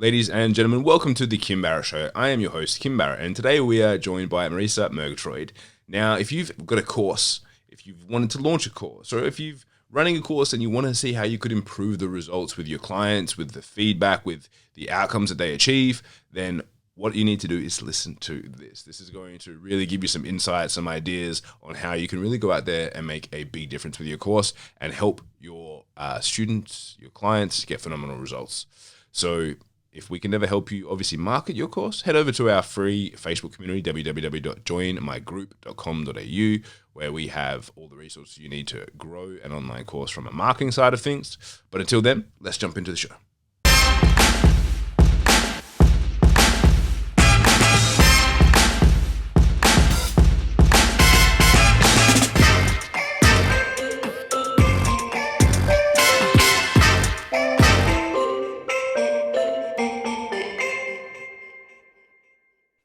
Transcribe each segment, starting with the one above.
Ladies and gentlemen, welcome to the Kim Barrett Show. I am your host, Kim Barrett, and today we are joined by Marisa Murgatroyd. Now, if you've got a course, if you've wanted to launch a course, or if you've running a course and you want to see how you could improve the results with your clients, with the feedback, with the outcomes that they achieve, then what you need to do is listen to this. This is going to really give you some insights, some ideas on how you can really go out there and make a big difference with your course and help your students, your clients get phenomenal results. So if we can ever help you obviously market your course, head over to our free Facebook community, www.joinmygroup.com.au, where we have all the resources you need to grow an online course from a marketing side of things. But until then, let's jump into the show.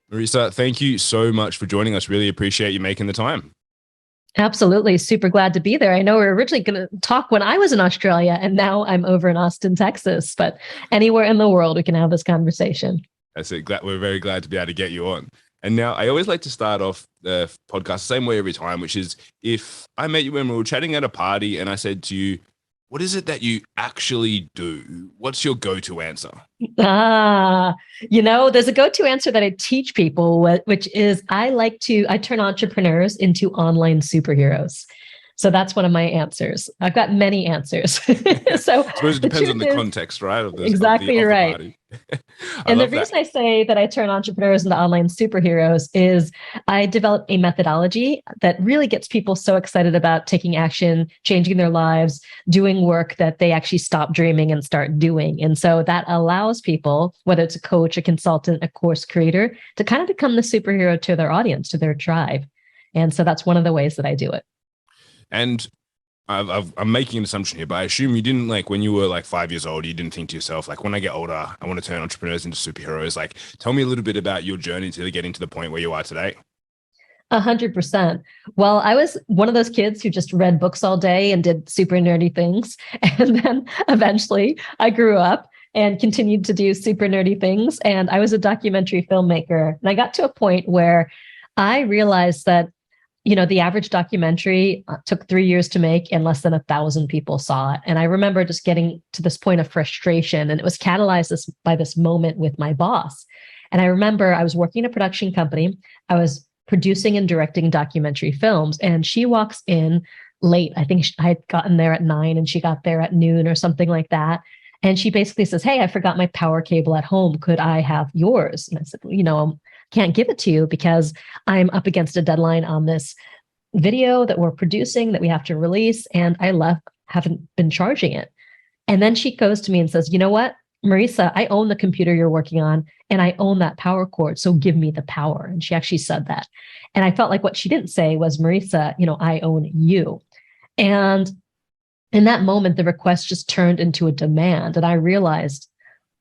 Marisa, thank you so much for joining us. Really appreciate you making the time. Absolutely. Super glad to be there. I know we were originally going to talk when I was in Australia, and now I'm over in Austin, Texas, but anywhere in the world, we can have this conversation. That's it. We're very glad to be able to get you on. And now I always like to start off the podcast the same way every time, which is if I met you when we were chatting at a party and I said to you, what is it that you actually do? What's your go-to answer? There's a go-to answer that I teach people, which is I turn entrepreneurs into online superheroes. So that's one of my answers. I've got many answers. So I suppose it depends on the context, right? Exactly right. And the reason I say that I turn entrepreneurs into online superheroes is I developed a methodology that really gets people so excited about taking action, changing their lives, doing work that they actually stop dreaming and start doing. And so that allows people, whether it's a coach, a consultant, a course creator, to kind of become the superhero to their audience, to their tribe. And so that's one of the ways that I do it. And I'm making an assumption here, but I assume you didn't, like, when you were like 5 years old, you didn't think to yourself, like, when I get older, I want to turn entrepreneurs into superheroes. Like, tell me a little bit about your journey to getting to the point where you are today. 100%. Well, I was one of those kids who just read books all day and did super nerdy things. And then eventually I grew up and continued to do super nerdy things. And I was a documentary filmmaker. And I got to a point where I realized that the average documentary took 3 years to make and less than 1,000 people saw it. And I remember just getting to this point of frustration, and it was catalyzed by this moment with my boss. And I remember I was working in a production company. I was producing and directing documentary films, and she walks in late. I think I had gotten there at 9 and she got there at noon or something like that. And she basically says, "Hey, I forgot my power cable at home. Could I have yours?" And I said, can't give it to you because I'm up against a deadline on this video that we're producing that we have to release. And haven't been charging it. And then she goes to me and says, "You know what, Marisa, I own the computer you're working on and I own that power cord. So give me the power." And she actually said that. And I felt like what she didn't say was, "Marisa, I own you." And in that moment, the request just turned into a demand. And I realized,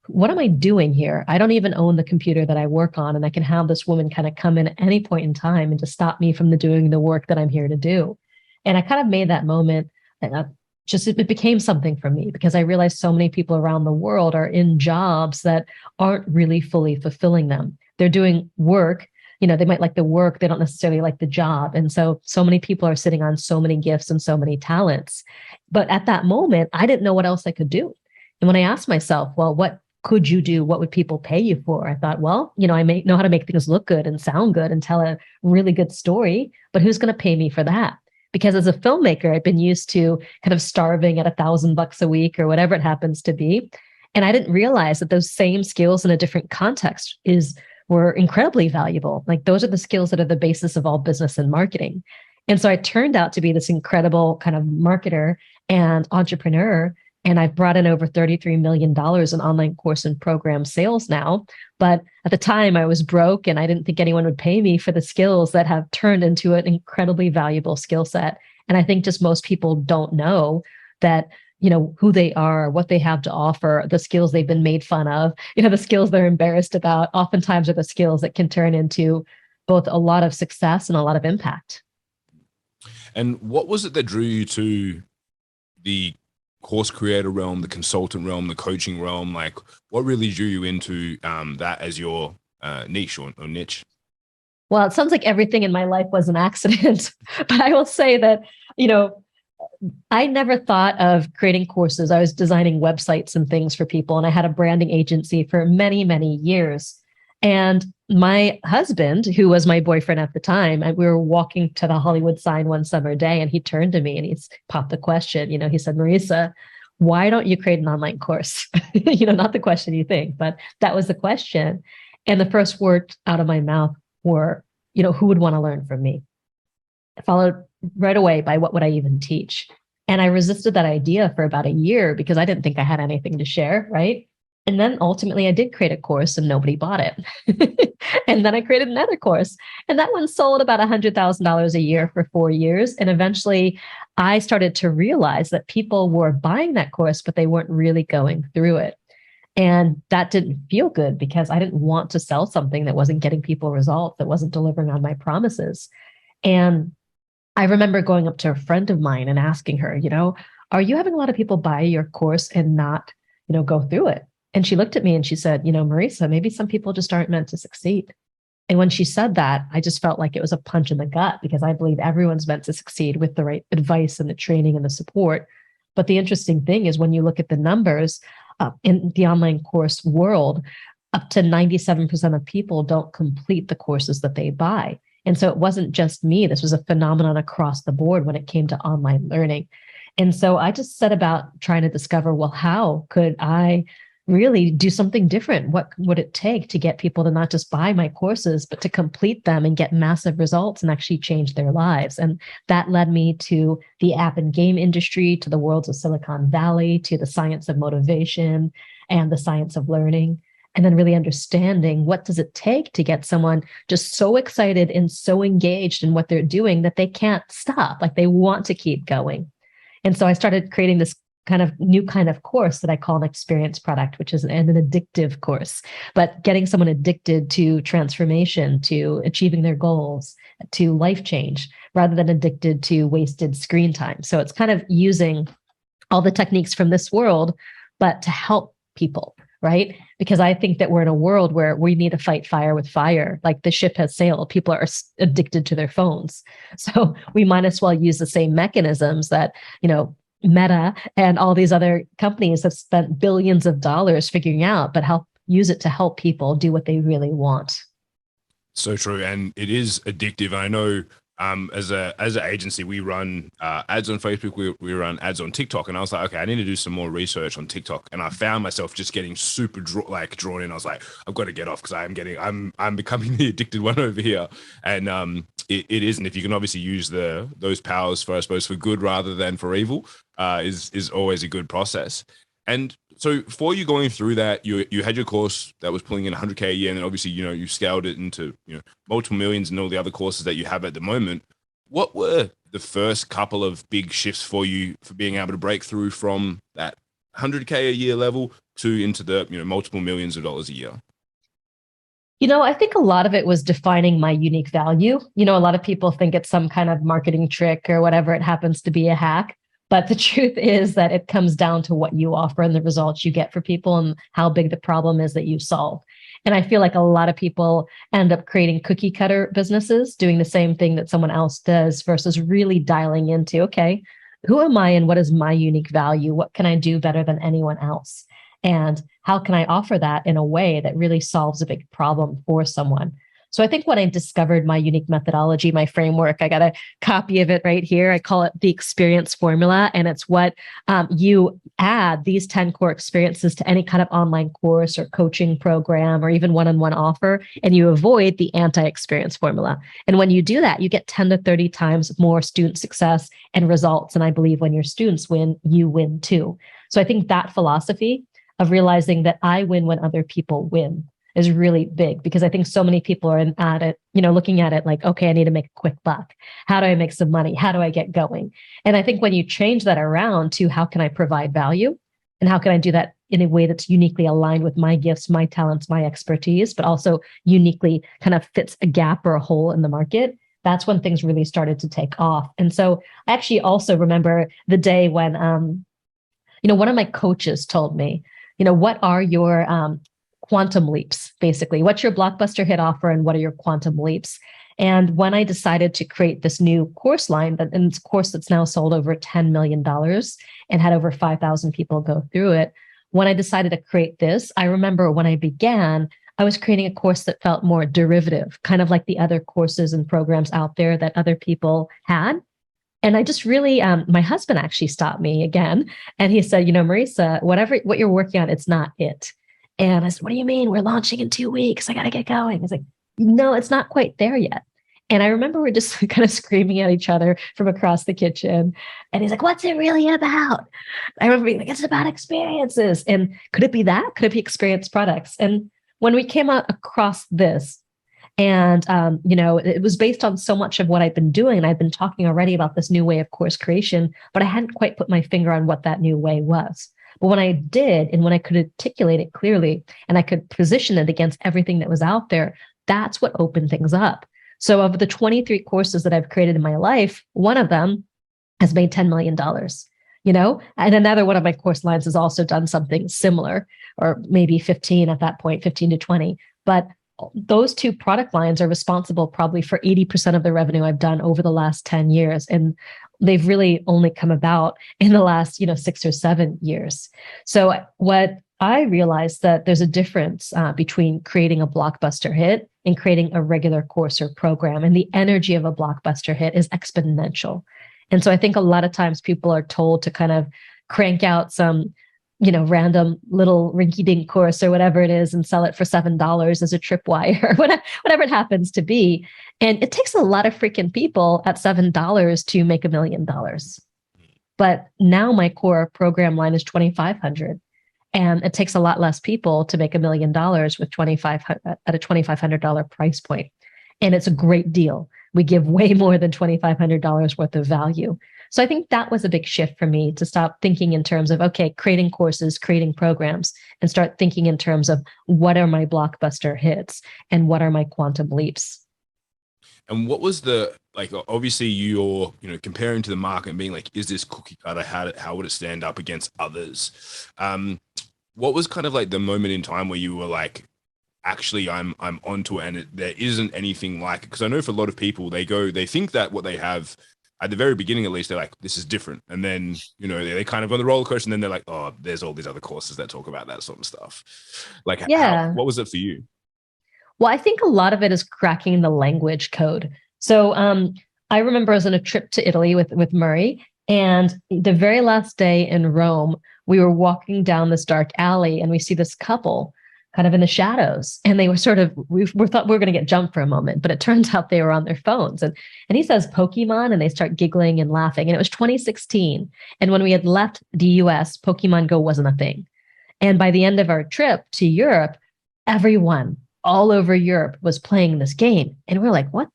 what am I doing here? I don't even own the computer that I work on, and I can have this woman kind of come in at any point in time and to stop me from doing the work that I'm here to do. And I kind of made that moment, it became something for me because I realized so many people around the world are in jobs that aren't really fully fulfilling them. They're doing work, they might like the work, they don't necessarily like the job. And so many people are sitting on so many gifts and so many talents. But at that moment, I didn't know what else I could do. And when I asked myself, well, what could you do? What would people pay you for? I thought, well, I may know how to make things look good and sound good and tell a really good story, but who's going to pay me for that? Because as a filmmaker, I've been used to kind of starving at $1,000 a week or whatever it happens to be. And I didn't realize that those same skills in a different context were incredibly valuable. Like, those are the skills that are the basis of all business and marketing. And so I turned out to be this incredible kind of marketer and entrepreneur. And I've brought in over $33 million in online course and program sales now. But at the time I was broke and I didn't think anyone would pay me for the skills that have turned into an incredibly valuable skill set. And I think just most people don't know that, who they are, what they have to offer, the skills they've been made fun of, the skills they're embarrassed about, oftentimes are the skills that can turn into both a lot of success and a lot of impact. And what was it that drew you to the course creator realm, the consultant realm, the coaching realm? Like, what really drew you into that as your niche or niche? Well, it sounds like everything in my life was an accident, but I will say that, you know, I never thought of creating courses. I was designing websites and things for people, and I had a branding agency for many, many years. And my husband, who was my boyfriend at the time, we were walking to the Hollywood sign one summer day, and he turned to me and he's popped the question. He said, "Marisa, why don't you create an online course?" Not the question you think, but that was the question. And the first words out of my mouth were, who would want to learn from me? Followed right away by what would I even teach? And I resisted that idea for about a year because I didn't think I had anything to share, right? And then ultimately I did create a course and nobody bought it. And then I created another course and that one sold about $100,000 a year for 4 years. And eventually I started to realize that people were buying that course, but they weren't really going through it. And that didn't feel good because I didn't want to sell something that wasn't getting people results, that wasn't delivering on my promises. And I remember going up to a friend of mine and asking her, are you having a lot of people buy your course and not, go through it? And she looked at me and she said, Marisa, maybe some people just aren't meant to succeed. And when she said that, I just felt like it was a punch in the gut because I believe everyone's meant to succeed with the right advice and the training and the support. But the interesting thing is when you look at the numbers in the online course world, up to 97% of people don't complete the courses that they buy. And so it wasn't just me. This was a phenomenon across the board when it came to online learning. And so I just set about trying to discover, well, how could I really do something different? What would it take to get people to not just buy my courses, but to complete them and get massive results and actually change their lives? And that led me to the app and game industry, to the worlds of Silicon Valley, to the science of motivation and the science of learning. And then really understanding what does it take to get someone just so excited and so engaged in what they're doing that they can't stop, like they want to keep going. And so I started creating this kind of new kind of course that I call an experience product, which is an addictive course, but getting someone addicted to transformation, to achieving their goals, to life change, rather than addicted to wasted screen time. So it's kind of using all the techniques from this world, but to help people. Right? Because I think that we're in a world where we need to fight fire with fire. Like the ship has sailed. People are addicted to their phones. So we might as well use the same mechanisms that, Meta and all these other companies have spent billions of dollars figuring out, but use it to help people do what they really want. So true. And it is addictive. I know as an agency, we run ads on Facebook, we run ads on TikTok, and I was like, okay, I need to do some more research on TikTok, and I found myself just getting super drawn in. I was like, I've got to get off because I'm becoming the addicted one over here, and it isn't. If you can obviously use those powers for, I suppose, for good rather than for evil, is always a good process. And so for you going through that, you had your course that was pulling in 100K a year, and then obviously, you scaled it into, multiple millions and all the other courses that you have at the moment. What were the first couple of big shifts for you for being able to break through from that 100K a year level to into the, multiple millions of dollars a year? I think a lot of it was defining my unique value. A lot of people think it's some kind of marketing trick or whatever. It happens to be a hack. But the truth is that it comes down to what you offer and the results you get for people and how big the problem is that you solve. And I feel like a lot of people end up creating cookie cutter businesses, doing the same thing that someone else does versus really dialing into, okay, who am I and what is my unique value? What can I do better than anyone else? And how can I offer that in a way that really solves a big problem for someone? So I think when I discovered my unique methodology, my framework, I got a copy of it right here. I call it the experience formula. And it's what you add these 10 core experiences to any kind of online course or coaching program or even one-on-one offer, and you avoid the anti-experience formula. And when you do that, you get 10 to 30 times more student success and results. And I believe when your students win, you win too. So I think that philosophy of realizing that I win when other people win is really big, because I think so many people are at it, looking at it like, okay, I need to make a quick buck. How do I make some money? How do I get going? And I think when you change that around to how can I provide value and how can I do that in a way that's uniquely aligned with my gifts, my talents, my expertise, but also uniquely kind of fits a gap or a hole in the market, that's when things really started to take off. And so I actually also remember the day when One of my coaches told me, what are your quantum leaps, basically? What's your blockbuster hit offer and what are your quantum leaps? And when I decided to create this new course line, and it's a course that's now sold over $10 million and had over 5,000 people go through it, when I decided to create this, I remember when I began, I was creating a course that felt more derivative, kind of like the other courses and programs out there that other people had. And I just really, my husband actually stopped me again. And he said, Marisa, what you're working on, it's not it. And I said, what do you mean? We're launching in 2 weeks. I got to get going. He's like, no, it's not quite there yet. And I remember we're just kind of screaming at each other from across the kitchen. And he's like, what's it really about? I remember being like, it's about experiences. And could it be that? Could it be experience products? And when we came out across this, and it was based on so much of what I've been doing. And I've been talking already about this new way of course creation, but I hadn't quite put my finger on what that new way was. But when I did, and when I could articulate it clearly, and I could position it against everything that was out there, that's what opened things up. So of the 23 courses that I've created in my life, one of them has made $10 million, and another one of my course lines has also done something similar, or maybe 15 at that point, 15 to 20. But those two product lines are responsible probably for 80% of the revenue I've done over the last 10 years. And they've really only come about in the last, 6 or 7 years. So what I realized that there's a difference between creating a blockbuster hit and creating a regular course or program. And the energy of a blockbuster hit is exponential. And so I think a lot of times people are told to kind of crank out some, random little rinky-dink course or whatever it is and sell it for $7 as a tripwire or whatever it happens to be. And it takes a lot of freaking people at $7 to make $1 million. But now my core program line is 2,500. And it takes a lot less people to make $1 million with at a $2,500 price point. And it's a great deal. We give way more than $2,500 worth of value. So I think that was a big shift for me to stop thinking in terms of, okay, creating courses, creating programs, and start thinking in terms of what are my blockbuster hits and what are my quantum leaps. And what was obviously you're, comparing to the market and being like, is this cookie cutter? How would it stand up against others? What was kind of like the moment in time where you were like, actually, I'm onto it and there isn't anything like it? Because I know for a lot of people, they think that what they have at the very beginning, at least, they're like, this is different. And then, they kind of on the roller coaster and then they're like, oh, there's all these other courses that talk about that sort of stuff. Like, yeah. What was it for you? Well, I think a lot of it is cracking the language code. So I remember I was on a trip to Italy with Murray, and the very last day in Rome, we were walking down this dark alley and we see this couple kind of in the shadows. And they were we thought we were going to get jumped for a moment, but it turns out they were on their phones. And he says Pokemon, and they start giggling and laughing. And it was 2016. And when we had left the US, Pokemon Go wasn't a thing. And by the end of our trip to Europe, everyone all over Europe was playing this game. And we're like, what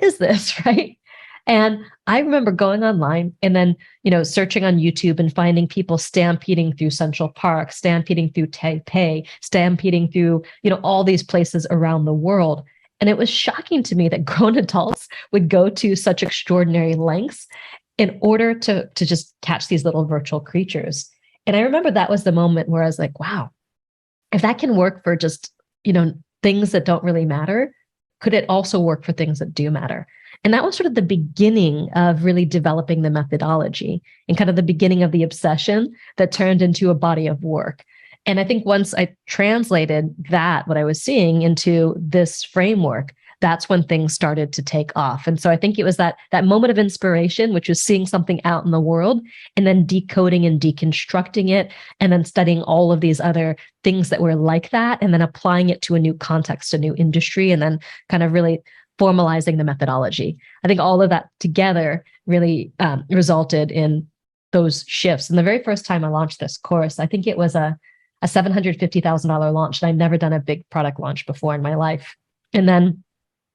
is this, right? And I remember going online and then, searching on YouTube and finding people stampeding through Central Park, stampeding through Taipei, stampeding through, all these places around the world. And it was shocking to me that grown adults would go to such extraordinary lengths in order to just catch these little virtual creatures. And I remember that was the moment where I was like, wow, if that can work for just, things that don't really matter, could it also work for things that do matter? And that was sort of the beginning of really developing the methodology and kind of the beginning of the obsession that turned into a body of work. And I think once I translated what I was seeing into this framework, that's when things started to take off. And so I think it was that moment of inspiration, which was seeing something out in the world and then decoding and deconstructing it, and then studying all of these other things that were like that, and then applying it to a new context, a new industry, and then kind of really formalizing the methodology. I think all of that together really resulted in those shifts. And the very first time I launched this course, I think it was a $750,000 launch. And I'd never done a big product launch before in my life. And then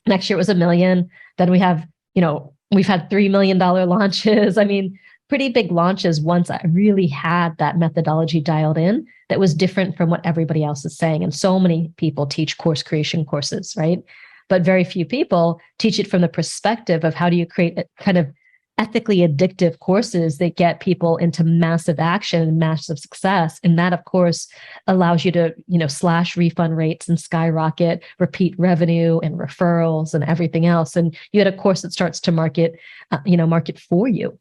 next year it was $1 million. Then we've had $3 million launches. I mean, pretty big launches once I really had that methodology dialed in that was different from what everybody else is saying. And so many people teach course creation courses, right? But very few people teach it from the perspective of how do you create a kind of ethically addictive courses that get people into massive action and massive success. And that, of course, allows you to, slash refund rates and skyrocket repeat revenue and referrals and everything else. And you had a course that starts to market for you.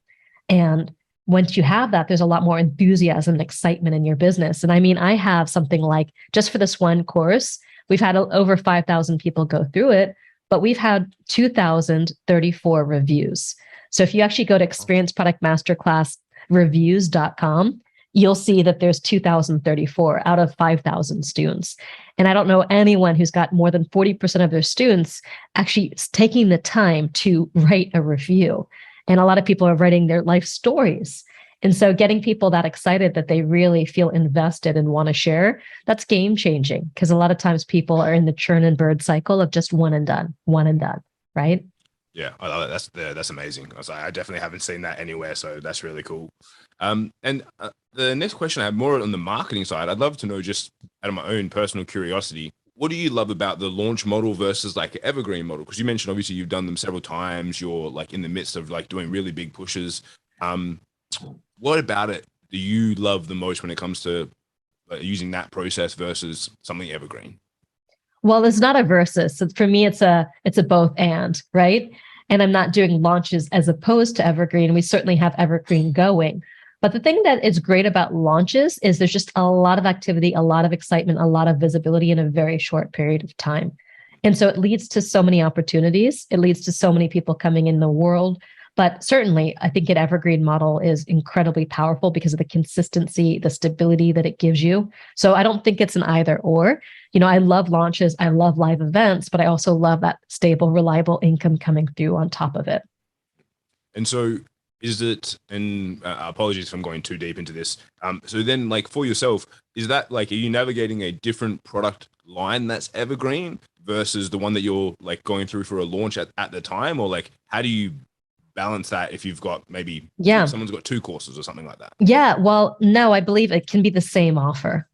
And once you have that, there's a lot more enthusiasm and excitement in your business. And I mean, I have something like, just for this one course, we've had over 5,000 people go through it, but we've had 2,034 reviews. So if you actually go to Experience Product Masterclass reviews.com, you'll see that there's 2,034 out of 5,000 students. And I don't know anyone who's got more than 40% of their students actually taking the time to write a review. And a lot of people are writing their life stories. And so getting people that excited that they really feel invested and want to share, that's game changing, because a lot of times people are in the churn and burn cycle of just one and done, right? Yeah, I love it. That's amazing. I definitely haven't seen that anywhere, so that's really cool. The next question I have, more on the marketing side, I'd love to know, just out of my own personal curiosity, what do you love about the launch model versus like an evergreen model? Because you mentioned obviously you've done them several times. You're like in the midst of like doing really big pushes. What about it do you love the most when it comes to using that process versus something evergreen? Well, it's not a versus. For me, it's a both and, right? And I'm not doing launches as opposed to evergreen. We certainly have evergreen going. But the thing that is great about launches is there's just a lot of activity, a lot of excitement, a lot of visibility in a very short period of time. And so it leads to so many opportunities. It leads to so many people coming in the world. But certainly, I think an evergreen model is incredibly powerful because of the consistency, the stability that it gives you. So I don't think it's an either or. I love launches, I love live events, but I also love that stable, reliable income coming through on top of it. And so is it, and apologies if I'm going too deep into this. So then like for yourself, is that like, are you navigating a different product line that's evergreen versus the one that you're like going through for a launch at the time? Or like, how do you balance that if you've got maybe someone's got two courses or something like that? Yeah, well, no, I believe it can be the same offer.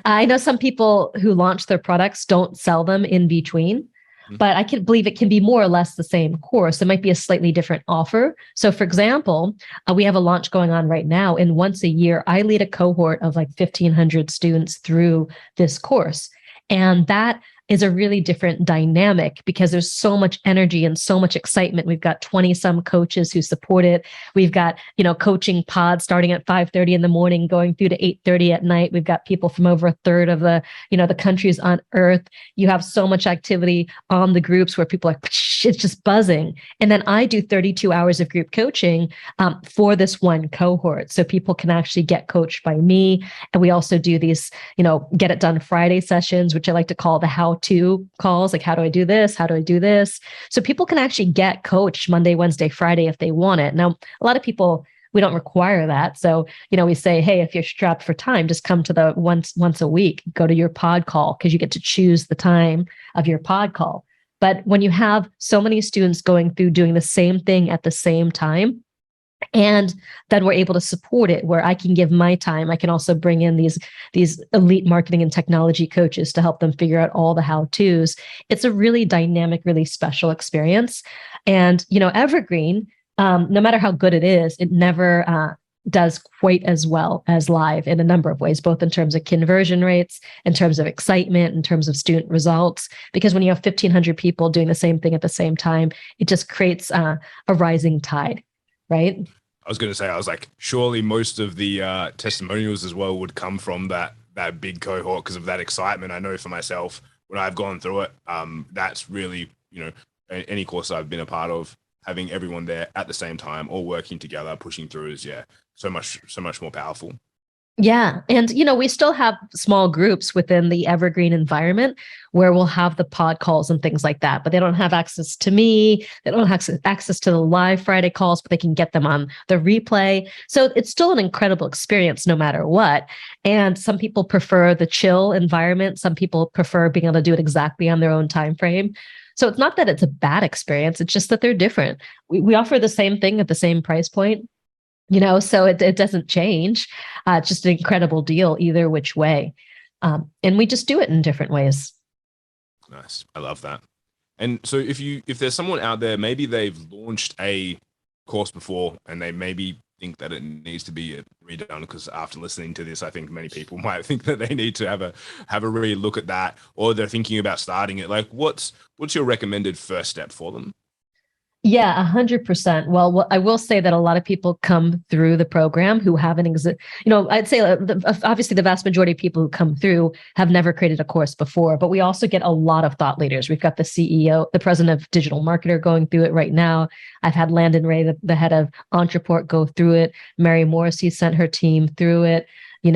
I know some people who launch their products don't sell them in between, but I can believe it can be more or less the same course. It might be a slightly different offer. So for example, we have a launch going on right now, and once a year, I lead a cohort of like 1,500 students through this course. And that is a really different dynamic because there's so much energy and so much excitement. We've got 20 some coaches who support it. We've got, coaching pods starting at 5:30 in the morning, going through to 8:30 at night. We've got people from over a third of the countries on earth. You have so much activity on the groups where people are, it's just buzzing. And then I do 32 hours of group coaching for this one cohort. So people can actually get coached by me. And we also do these, get it done Friday sessions, which I like to call the how-to calls, like how do I do this? How do I do this? So people can actually get coached Monday, Wednesday, Friday if they want it. Now, a lot of people, we don't require that. So, we say, hey, if you're strapped for time, just come to the once a week, go to your pod call because you get to choose the time of your pod call. But when you have so many students going through doing the same thing at the same time, and then we're able to support it where I can give my time. I can also bring in these elite marketing and technology coaches to help them figure out all the how-tos. It's a really dynamic, really special experience. And, Evergreen, no matter how good it is, it never does quite as well as live in a number of ways, both in terms of conversion rates, in terms of excitement, in terms of student results. Because when you have 1,500 people doing the same thing at the same time, it just creates a rising tide. Right? I was going to say, I was like, surely most of the testimonials as well would come from that big cohort because of that excitement. I know for myself, when I've gone through it, that's really, any course I've been a part of, having everyone there at the same time, all working together, pushing through is, so much more powerful. Yeah. And, we still have small groups within the Evergreen environment where we'll have the pod calls and things like that, but they don't have access to me. They don't have access to the live Friday calls, but they can get them on the replay. So it's still an incredible experience no matter what. And some people prefer the chill environment. Some people prefer being able to do it exactly on their own time frame. So it's not that it's a bad experience. It's just that they're different. We offer the same thing at the same price point. So it doesn't change. It's just an incredible deal either which way. And we just do it in different ways. Nice. I love that. And so if there's someone out there, maybe they've launched a course before and they maybe think that it needs to be redone, because after listening to this, I think many people might think that they need to have a really look at that, or they're thinking about starting it. Like, what's your recommended first step for them? Yeah, 100%. Well, I will say that a lot of people come through the program who haven't I'd say obviously the vast majority of people who come through have never created a course before, but we also get a lot of thought leaders. We've got the CEO, the president of digital marketer, going through it right now. I've had Landon Ray, the head of Entreport, go through it. Mary Morrissey sent her team through it.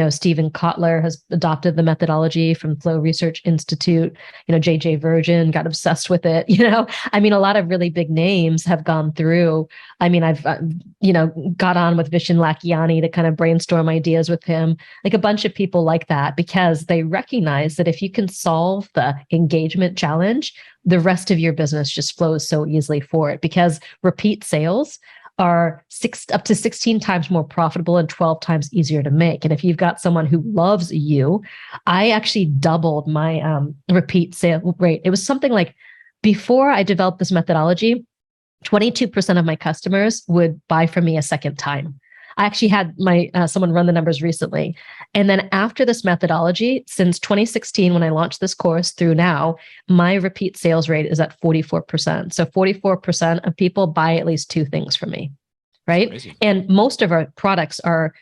Stephen Kotler has adopted the methodology from Flow Research Institute. JJ Virgin got obsessed with it. A lot of really big names have gone through. I've, got on with Vishen Lakhiani to kind of brainstorm ideas with him, like a bunch of people like that, because they recognize that if you can solve the engagement challenge, the rest of your business just flows so easily for it, because repeat sales are up to 16 times more profitable and 12 times easier to make. And if you've got someone who loves you, I actually doubled my repeat sale rate. It was something like, before I developed this methodology, 22% of my customers would buy from me a second time. I actually had someone run the numbers recently. And then after this methodology, since 2016, when I launched this course through now, my repeat sales rate is at 44%. So 44% of people buy at least two things from me, right? And most of our products are,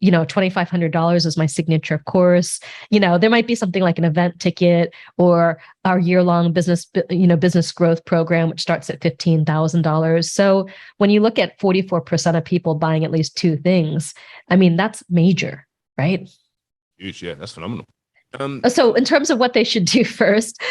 $2,500 is my signature course. There might be something like an event ticket or our year-long business growth program, which starts at $15,000. So when you look at 44% of people buying at least two things, that's major, right? Huge. Yeah, that's phenomenal. So in terms of what they should do first,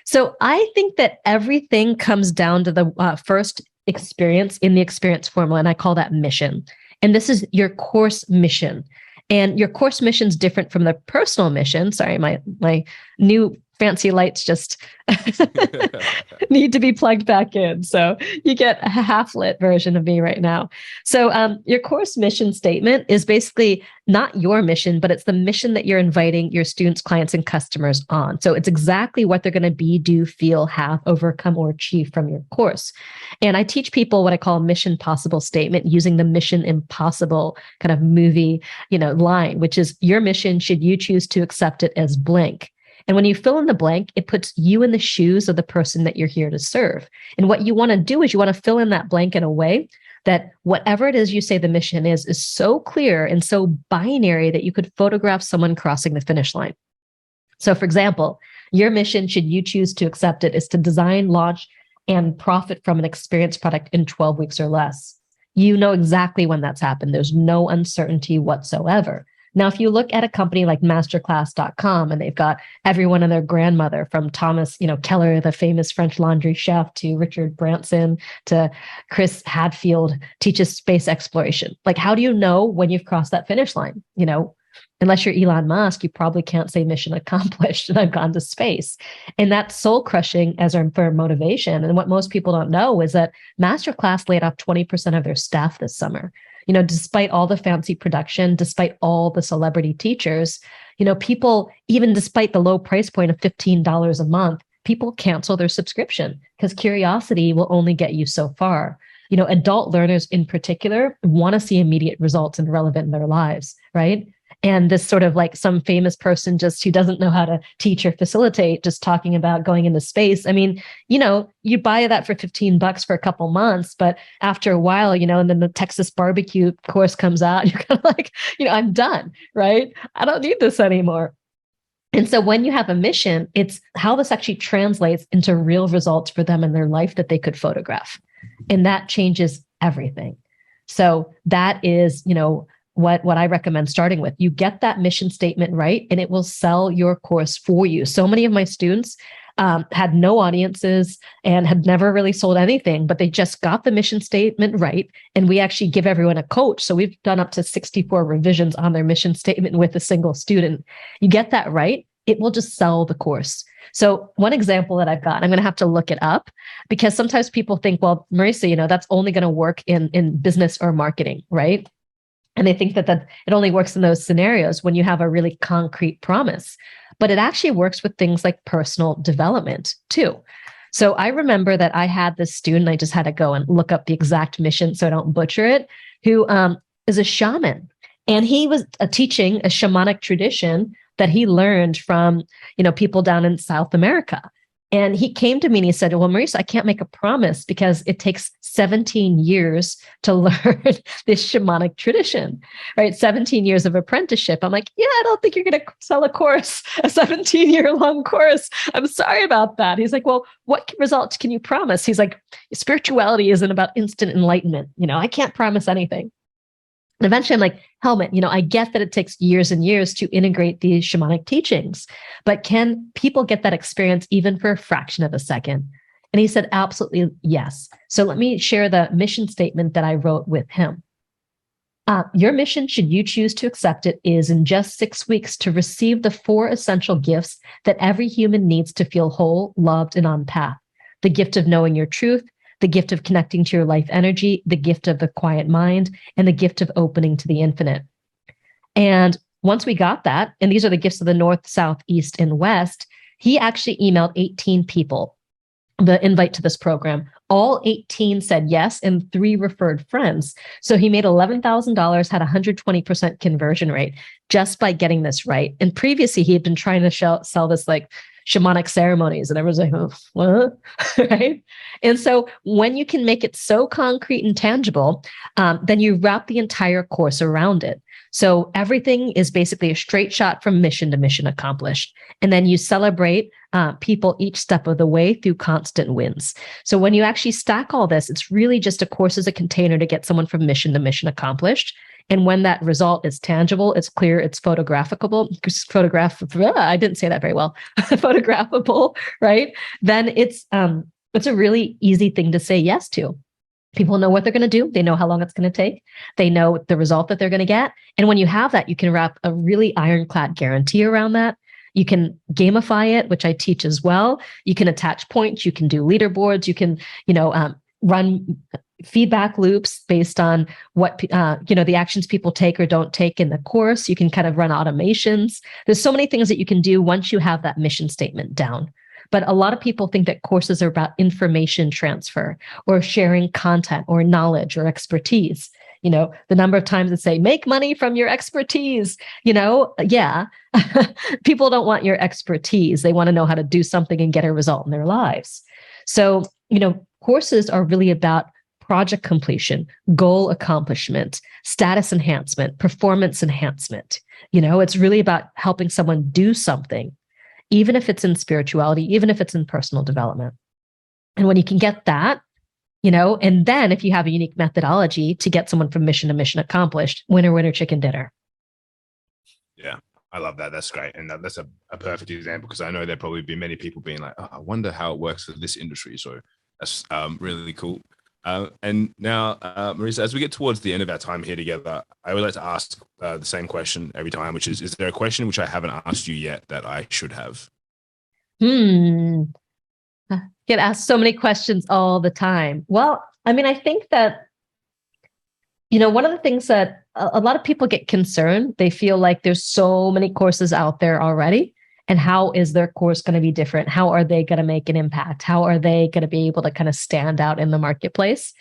so I think that everything comes down to the first experience in the experience formula, and I call that mission. And this is your course mission. And your course mission is different from the personal mission. Sorry, my new fancy lights just need to be plugged back in. So you get a half-lit version of me right now. So your course mission statement is basically not your mission, but it's the mission that you're inviting your students, clients, and customers on. So it's exactly what they're going to be, do, feel, have, overcome, or achieve from your course. And I teach people what I call a mission possible statement using the Mission Impossible kind of movie, line, which is, your mission, should you choose to accept it, as blank. And when you fill in the blank, it puts you in the shoes of the person that you're here to serve. And what you want to do is you want to fill in that blank in a way that whatever it is you say the mission is so clear and so binary that you could photograph someone crossing the finish line. So for example, your mission, should you choose to accept it, is to design, launch, and profit from an experience product in 12 weeks or less. You know exactly when that's happened. There's no uncertainty whatsoever. Now, if you look at a company like masterclass.com, and they've got everyone and their grandmother, from Thomas, Keller, the famous French laundry chef, to Richard Branson, to Chris Hadfield, teaches space exploration. Like, how do you know when you've crossed that finish line? Unless you're Elon Musk, you probably can't say mission accomplished and I've gone to space. And that's soul crushing as for motivation. And what most people don't know is that Masterclass laid off 20% of their staff this summer. Despite all the fancy production, despite all the celebrity teachers, people, even despite the low price point of $15 a month, people cancel their subscription because curiosity will only get you so far. Adult learners in particular want to see immediate results and relevant in their lives, right? And this sort of like some famous person just who doesn't know how to teach or facilitate, just talking about going into space. You buy that for $15 for a couple months, but after a while, and then the Texas barbecue course comes out, you're kind of like, I'm done, right? I don't need this anymore. And so when you have a mission, it's how this actually translates into real results for them in their life that they could photograph. And that changes everything. So that is, what I recommend starting with. You get that mission statement right, and it will sell your course for you. So many of my students had no audiences and had never really sold anything, but they just got the mission statement right. And we actually give everyone a coach. So we've done up to 64 revisions on their mission statement with a single student. You get that right, it will just sell the course. So one example that I've got, I'm going to have to look it up, because sometimes people think, well, Marisa, that's only going to work in business or marketing, right? And they think that it only works in those scenarios when you have a really concrete promise. But it actually works with things like personal development too. So I remember that I had this student, I just had to go and look up the exact mission so I don't butcher it, who is a shaman. And he was teaching a shamanic tradition that he learned from, people down in South America. And he came to me and he said, well, Marisa, I can't make a promise because it takes 17 years to learn this shamanic tradition, right? 17 years of apprenticeship. I'm like, yeah, I don't think you're going to sell a course, a 17-year long course. I'm sorry about that. He's like, well, what results can you promise? He's like, spirituality isn't about instant enlightenment. I can't promise anything. And eventually I'm like, Helmut, I get that it takes years and years to integrate these shamanic teachings, but can people get that experience even for a fraction of a second? And he said, absolutely yes. So let me share the mission statement that I wrote with him. Your mission, should you choose to accept it, is in just 6 weeks to receive the 4 essential gifts that every human needs to feel whole, loved, and on path. The gift of knowing your truth, the gift of connecting to your life energy, the gift of the quiet mind, and the gift of opening to the infinite. And once we got that, and these are the gifts of the North, South, East, and West, he actually emailed 18 people the invite to this program. All 18 said yes, and 3 referred friends. So he made $11,000, had a 120% conversion rate just by getting this right. And previously, he had been trying to sell this like shamanic ceremonies, and everyone's like, oh, what? Right? And so when you can make it so concrete and tangible, then you wrap the entire course around it. So everything is basically a straight shot from mission to mission accomplished. And then you celebrate people each step of the way through constant wins. So when you actually stack all this, it's really just a course as a container to get someone from mission to mission accomplished. And when that result is tangible, it's clear, it's photographable, I didn't say that very well, photographable, right? Then it's a really easy thing to say yes to. People know what they're going to do. They know how long it's going to take. They know the result that they're going to get. And when you have that, you can wrap a really ironclad guarantee around that. You can gamify it, which I teach as well. You can attach points. You can do leaderboards. You can, run feedback loops based on what, the actions people take or don't take in the course. You can kind of run automations. There's so many things that you can do once you have that mission statement down. But a lot of people think that courses are about information transfer or sharing content or knowledge or expertise. The number of times that say, make money from your expertise, yeah, people don't want your expertise. They want to know how to do something and get a result in their lives. So, courses are really about project completion, goal accomplishment, status enhancement, performance enhancement. It's really about helping someone do something, even if it's in spirituality, even if it's in personal development. And when you can get that, and then if you have a unique methodology to get someone from mission to mission accomplished, winner, winner, chicken dinner. Yeah, I love that. That's great. And that's a perfect example, because I know there'll probably be many people being like, oh, I wonder how it works for this industry. So that's really cool. And now, Marisa, as we get towards the end of our time here together, I would like to ask the same question every time, which is there a question which I haven't asked you yet that I should have? Get asked so many questions all the time. Well, I think that, one of the things that a lot of people get concerned, they feel like there's so many courses out there already. And how is their course going to be different? How are they going to make an impact? How are they going to be able to kind of stand out in the marketplace?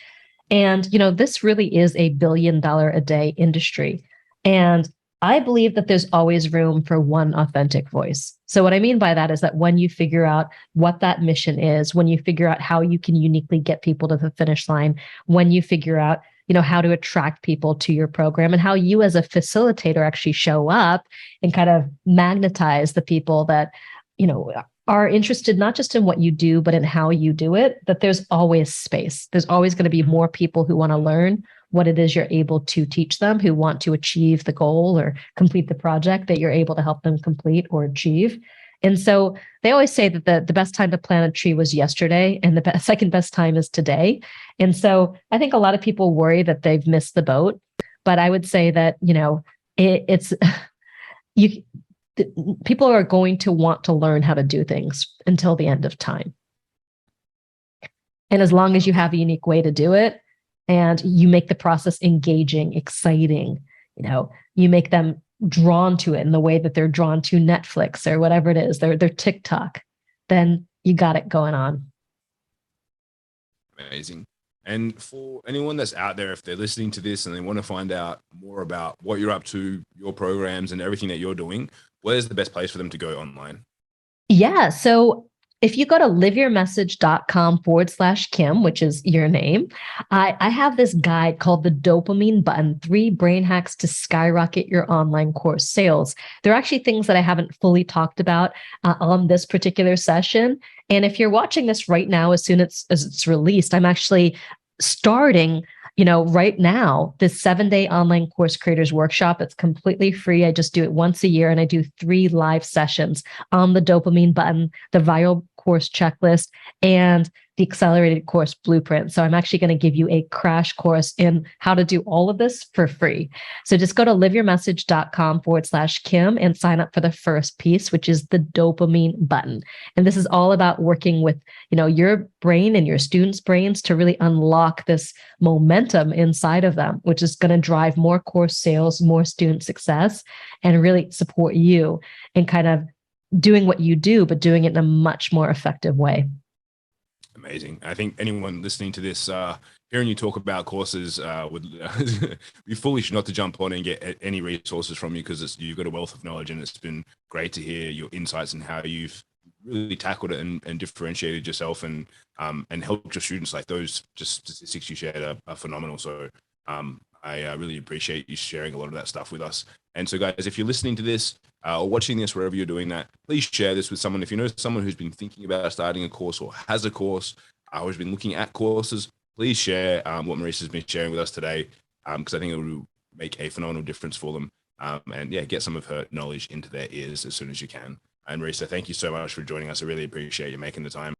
And, this really is a $1 billion a day industry. And I believe that there's always room for one authentic voice. So what I mean by that is that when you figure out what that mission is, when you figure out how you can uniquely get people to the finish line, when you figure out, how to attract people to your program, and how you as a facilitator actually show up and kind of magnetize the people that, are interested not just in what you do, but in how you do it, that there's always space. There's always going to be more people who want to learn what it is you're able to teach them, who want to achieve the goal or complete the project that you're able to help them complete or achieve. And so they always say that the best time to plant a tree was yesterday, and the second best time is today. And so I think a lot of people worry that they've missed the boat, but I would say that, people are going to want to learn how to do things until the end of time. And as long as you have a unique way to do it, and you make the process engaging, exciting, you make them drawn to it in the way that they're drawn to Netflix or whatever it is, their TikTok, then you got it going on. Amazing. And for anyone that's out there, if they're listening to this and they want to find out more about what you're up to, your programs and everything that you're doing, where's the best place for them to go online? Yeah. So if you go to liveyourmessage.com/Kim, which is your name, I have this guide called the Dopamine Button: 3 Brain Hacks to Skyrocket Your Online Course Sales. There are actually things that I haven't fully talked about on this particular session. And if you're watching this right now, as soon as it's released, I'm actually starting right now, this 7-day online course creators workshop. It's completely free. I just do it once a year and I do 3 live sessions on the Dopamine Button, the viral course checklist, and the accelerated course blueprint. So I'm actually going to give you a crash course in how to do all of this for free. So just go to liveyourmessage.com/Kim and sign up for the first piece, which is the Dopamine Button. And this is all about working with, your brain and your students' brains to really unlock this momentum inside of them, which is going to drive more course sales, more student success, and really support you in kind of doing what you do, but doing it in a much more effective way. Amazing. I think anyone listening to this, hearing you talk about courses would be foolish not to jump on and get any resources from you, because you've got a wealth of knowledge, and it's been great to hear your insights and how you've really tackled it and differentiated yourself and helped your students. Like those just statistics you shared are phenomenal. So I really appreciate you sharing a lot of that stuff with us. And so, guys, if you're listening to this or watching this, wherever you're doing that, please share this with someone. If you know someone who's been thinking about starting a course or has a course or has been looking at courses, please share what Marisa's been sharing with us today, because I think it will make a phenomenal difference for them. And yeah, get some of her knowledge into their ears as soon as you can. And Marisa, thank you so much for joining us. I really appreciate you making the time.